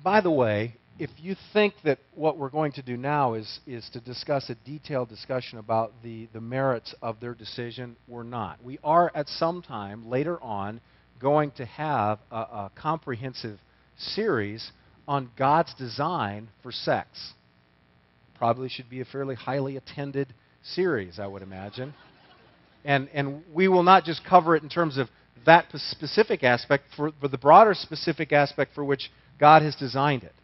By the way, if you think that what we're going to do now is to discuss a detailed discussion about the merits of their decision, we're not. We are at some time later on going to have a comprehensive series on God's design for sex. Probably should be a fairly highly attended series, I would imagine. And we will not just cover it in terms of that specific aspect, for the broader specific aspect for which God has designed it,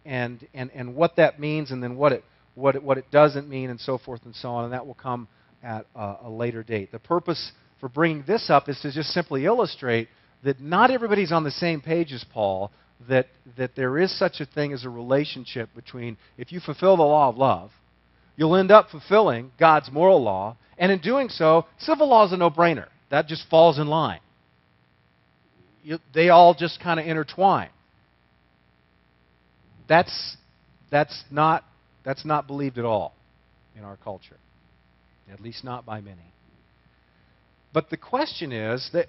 and what that means, and then what it doesn't mean, and so forth and so on. And that will come at a later date. The purpose for bringing this up is to just simply illustrate that not everybody's on the same page as Paul. That there is such a thing as a relationship between, if you fulfill the law of love, you'll end up fulfilling God's moral law, and in doing so, civil law is a no-brainer. That just falls in line. They all just kind of intertwine. That's not believed at all in our culture, at least not by many. But the question is, that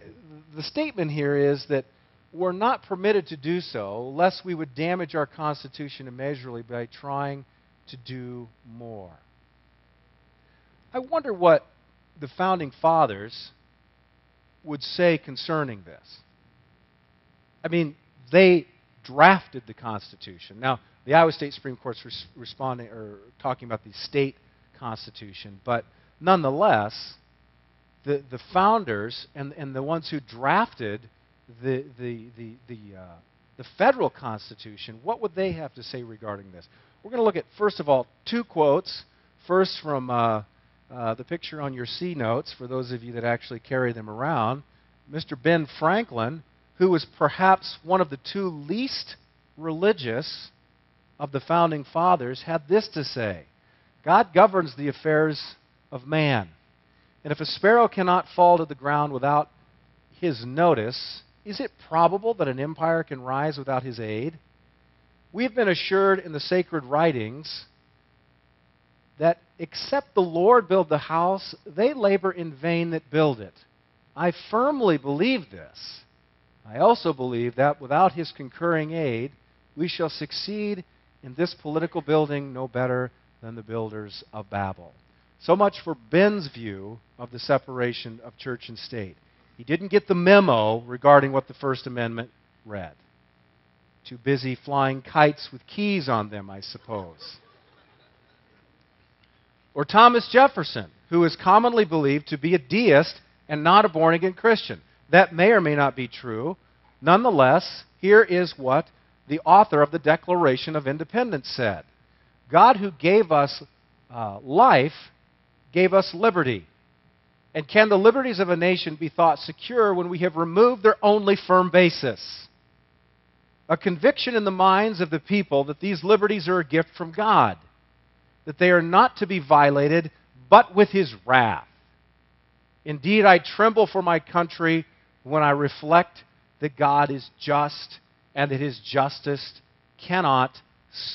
the statement here is that we're not permitted to do so lest we would damage our Constitution immeasurably by trying to do more. I wonder what the Founding Fathers would say concerning this. I mean, they drafted the Constitution. Now, the Iowa State Supreme Court's responding or talking about the state constitution, but nonetheless, the founders and the ones who drafted the federal Constitution, what would they have to say regarding this? We're going to look at, first of all, two quotes. First, from the picture on your C notes, for those of you that actually carry them around, Mr. Ben Franklin, who was perhaps one of the two least religious of the Founding Fathers, had this to say: God governs the affairs of man, and if a sparrow cannot fall to the ground without his notice, is it probable that an empire can rise without his aid? We have been assured in the sacred writings that except the Lord build the house, they labor in vain that build it. I firmly believe this. I also believe that without his concurring aid, we shall succeed in this political building no better than the builders of Babel. So much for Ben's view of the separation of church and state. He didn't get the memo regarding what the First Amendment read. Too busy flying kites with keys on them, I suppose. Or Thomas Jefferson, who is commonly believed to be a deist and not a born-again Christian. That may or may not be true. Nonetheless, here is what the author of the Declaration of Independence said: God, who gave us life, gave us liberty. And can the liberties of a nation be thought secure when we have removed their only firm basis? A conviction in the minds of the people that these liberties are a gift from God, that they are not to be violated, but with his wrath. Indeed, I tremble for my country when I reflect that God is just and that his justice cannot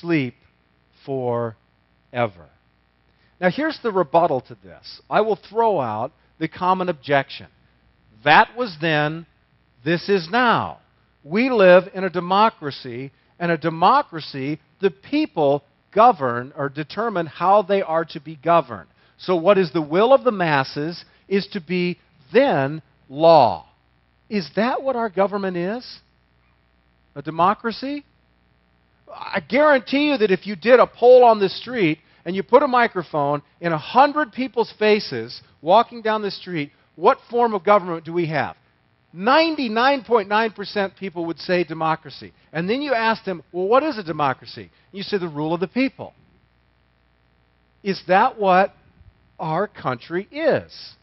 sleep forever. Now, here's the rebuttal to this. I will throw out the common objection. That was then, this is now. We live in a democracy, and a democracy, the people govern or determine how they are to be governed. So what is the will of the masses is to be then law. Is that what our government is? A democracy? I guarantee you that if you did a poll on the street and you put a microphone in 100 people's faces walking down the street, what form of government do we have? 99.9% people would say democracy. And then you ask them, well, what is a democracy? And you say the rule of the people. Is that what our country is?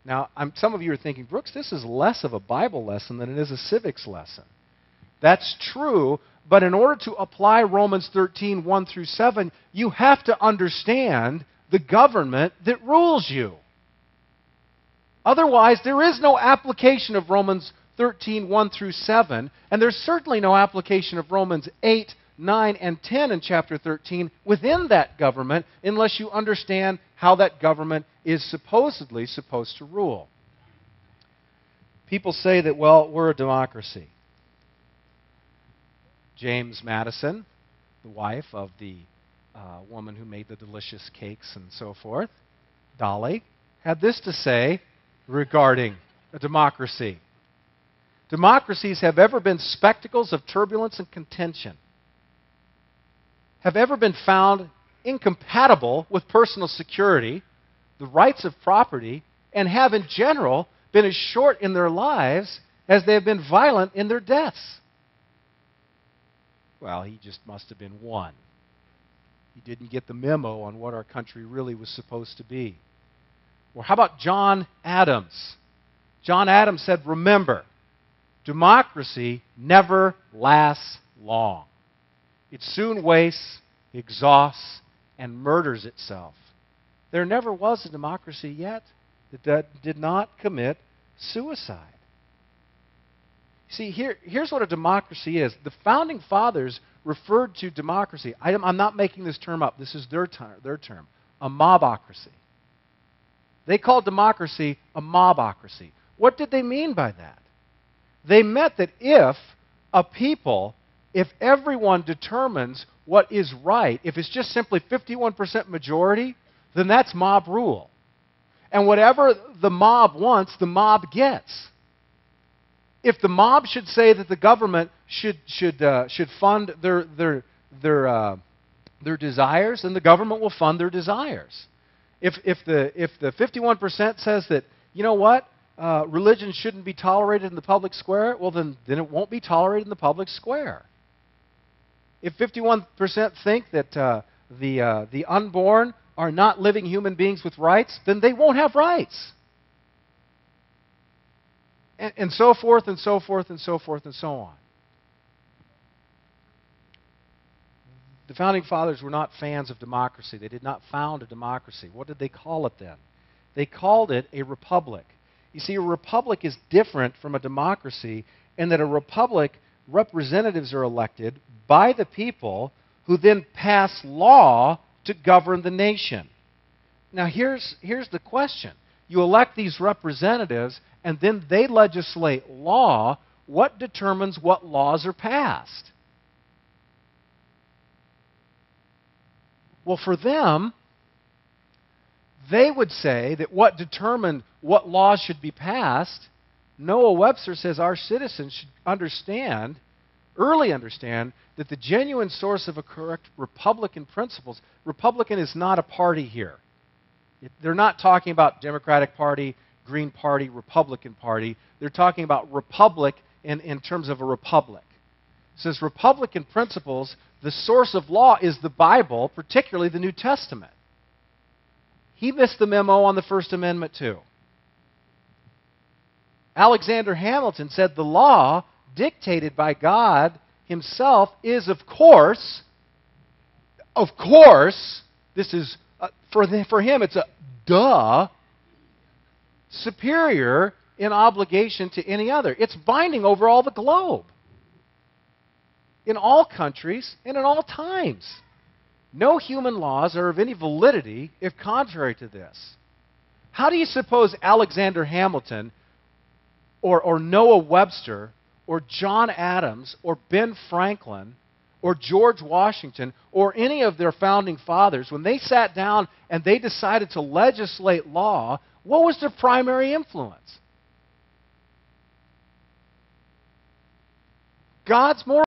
Now, some of you are thinking, Brooks, this is less of a Bible lesson than it is a civics lesson. That's true, but in order to apply Romans 13, 1 through 7, you have to understand the government that rules you. Otherwise, there is no application of Romans 13, 1 through 7, and there's certainly no application of Romans 8, 9, and 10 in chapter 13 within that government unless you understand how that government is supposedly supposed to rule. people say that, well, we're a democracy. James Madison, the wife of the woman who made the delicious cakes and so forth, Dolly, had this to say regarding a democracy. Democracies have ever been spectacles of turbulence and contention, have ever been found incompatible with personal security, the rights of property, and have in general been as short in their lives as they have been violent in their deaths. Well, he just must have been one. He didn't get the memo on what our country really was supposed to be. Or how about John Adams? John Adams said, remember, democracy never lasts long. It soon wastes, exhausts, and murders itself. There never was a democracy yet that did not commit suicide. See, here's what a democracy is. The Founding Fathers referred to democracy. I'm not making this term up. This is their term. A mobocracy. They called democracy a mobocracy. What did they mean by that? They meant that if everyone determines what is right, if it's just simply 51% majority, then that's mob rule. And whatever the mob wants, the mob gets. If the mob should say that the government should fund their desires, then the government will fund their desires. If the 51% says that, you know what, religion shouldn't be tolerated in the public square, well then it won't be tolerated in the public square. If 51% think that the unborn are not living human beings with rights, then they won't have rights. And so forth, and so forth, and so forth, and so on. The Founding Fathers were not fans of democracy. They did not found a democracy. What did they call it then? They called it a republic. You see, a republic is different from a democracy in that a republic, representatives are elected by the people who then pass law to govern the nation. Now, here's the question. You elect these representatives, and then they legislate law. What determines what laws are passed? Well, for them, they would say that what determined what laws should be passed, Noah Webster says our citizens should early understand, that the genuine source of a correct Republican principles, Republican is not a party here. They're not talking about Democratic Party, Green Party, Republican Party. They're talking about republic in terms of a republic. It says Republican principles, the source of law is the Bible, particularly the New Testament. He missed the memo on the First Amendment too. Alexander Hamilton said the law dictated by God himself is, of course, this is, for him it's a superior in obligation to any other. It's binding over all the globe, in all countries and in all times. No human laws are of any validity if contrary to this. How do you suppose Alexander Hamilton or Noah Webster or John Adams or Ben Franklin or George Washington or any of their founding fathers, when they sat down and they decided to legislate law, what was their primary influence? God's moral